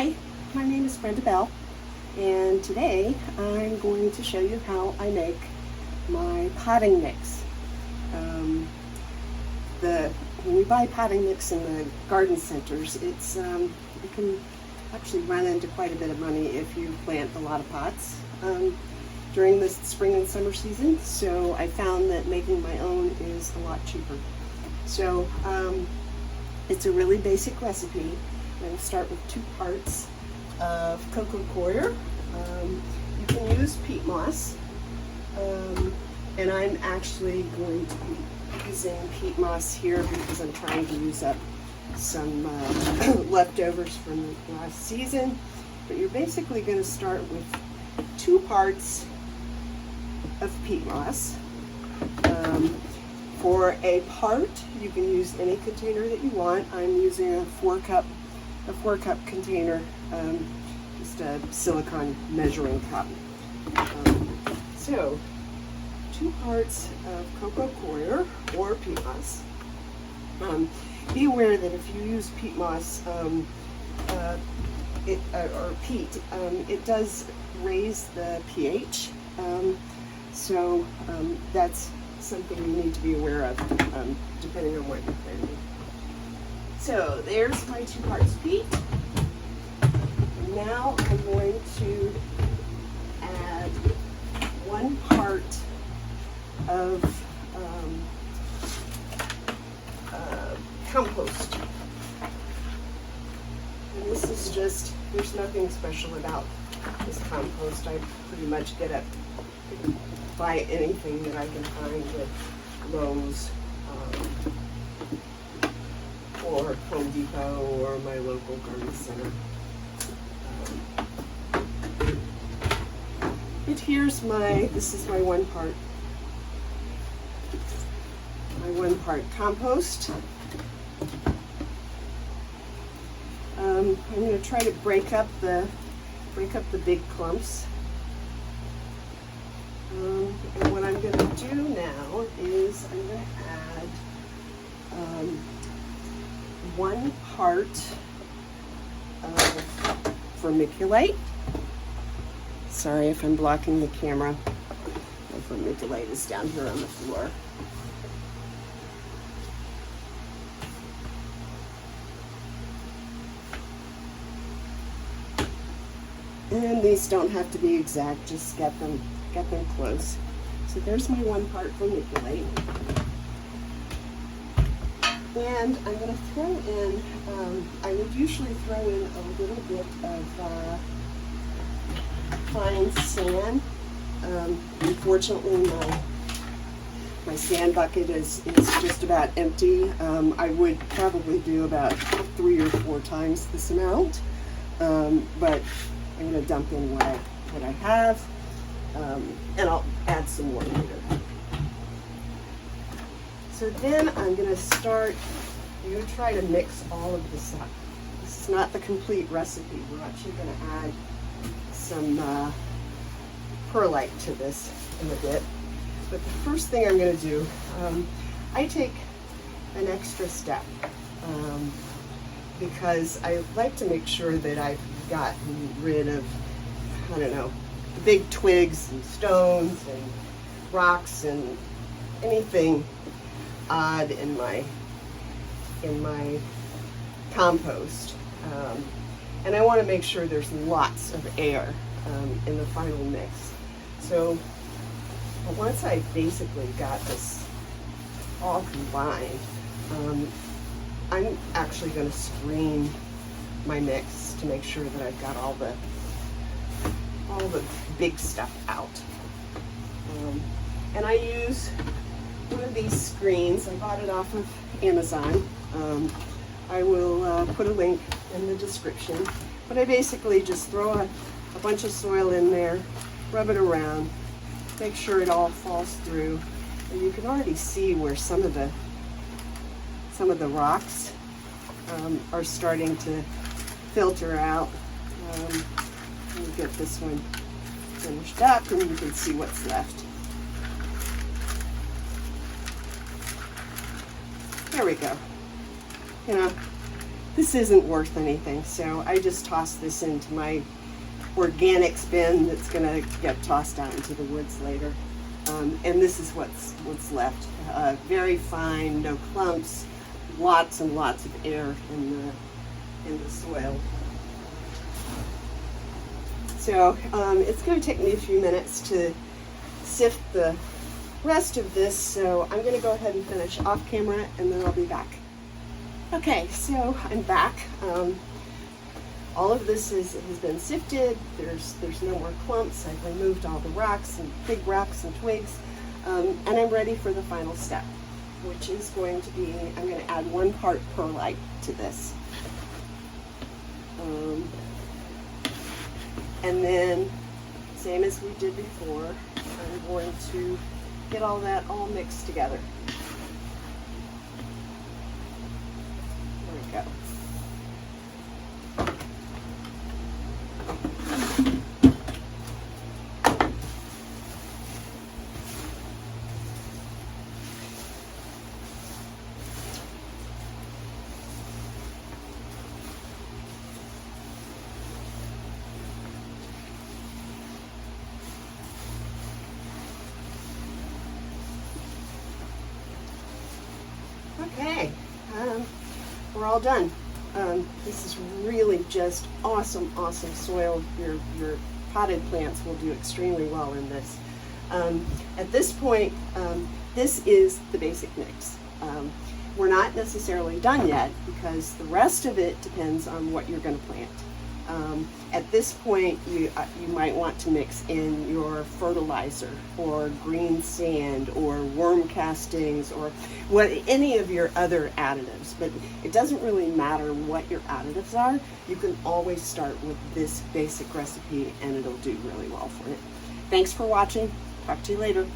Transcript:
Hi, my name is Brenda Bell, and today I'm going to show you how I make my potting mix. When you buy potting mix in the garden centers, it's you can actually run into quite a bit of money if you plant a lot of pots during the spring and summer season. So I found that making my own is a lot cheaper. So it's a really basic recipe. I'm going to start with 2 parts of coco coir. You can use peat moss, and I'm actually going to be using peat moss here because I'm trying to use up some leftovers from last season. But you're basically going to start with 2 parts of peat moss. For a part, you can use any container that you want. I'm using a 4-cup container, just a silicone measuring cup. So 2 parts of coco coir or peat moss. Be aware that if you use peat moss or peat, it does raise the pH. So that's something you need to be aware of depending on what you're planting. So there's my 2 parts peat. Now I'm going to add 1 part of compost. And this is just, there's nothing special about this compost. I pretty much buy anything that I can find at Lowe's or Home Depot or my local garden center. But here's this is my 1 part. My 1 part compost. I'm going to try to break up the big clumps. And what I'm going to do now is I'm going to add 1 part of vermiculite. Sorry if I'm blocking the camera. The vermiculite is down here on the floor. And these don't have to be exact, just get them close. So there's my 1 part vermiculite. And I'm going to throw in, I would usually throw in a little bit of fine sand. Unfortunately, my sand bucket is just about empty. I would probably do about 3 or 4 times this amount, but I'm going to dump in what I have, and I'll add some more later. So then I'm going to start, I'm going to try to mix all of this up. This is not the complete recipe. We're actually going to add some perlite to this in a bit. But the first thing I'm going to do, I take an extra step because I like to make sure that I've gotten rid of, I don't know, the big twigs and stones and rocks and anything odd in my compost. And I want to make sure there's lots of air in the final mix. So once I basically got this all combined, I'm actually going to screen my mix to make sure that I've got all the big stuff out. And I use one of these screens. I bought it off of Amazon. I will put a link in the description. But I basically just throw a bunch of soil in there, rub it around, make sure it all falls through. And you can already see where some of the rocks are starting to filter out. Let me get this one finished up and you can see what's left. There we go. You know, this isn't worth anything, so I just tossed this into my organics bin that's gonna get tossed out into the woods later. And this is what's left. Very fine, no clumps, lots and lots of air in the soil. So it's going to take me a few minutes to sift the rest of this, so I'm going to go ahead and finish off camera and then I'll be back. Okay, so I'm back. All of this has been sifted. There's no more clumps. I've removed all the rocks and big rocks and twigs, and I'm ready for the final step, which is going to be, I'm going to add 1 part perlite to this. And then, same as we did before, I'm going to get all that all mixed together. There we go. Okay, we're all done. This is really just awesome soil. Your potted plants will do extremely well in this. At this point, this is the basic mix. We're not necessarily done yet because the rest of it depends on what you're going to plant. At this point, you might want to mix in your fertilizer or green sand or worm castings or any of your other additives, but it doesn't really matter what your additives are. You can always start with this basic recipe and it'll do really well for you. Thanks for watching. Talk to you later.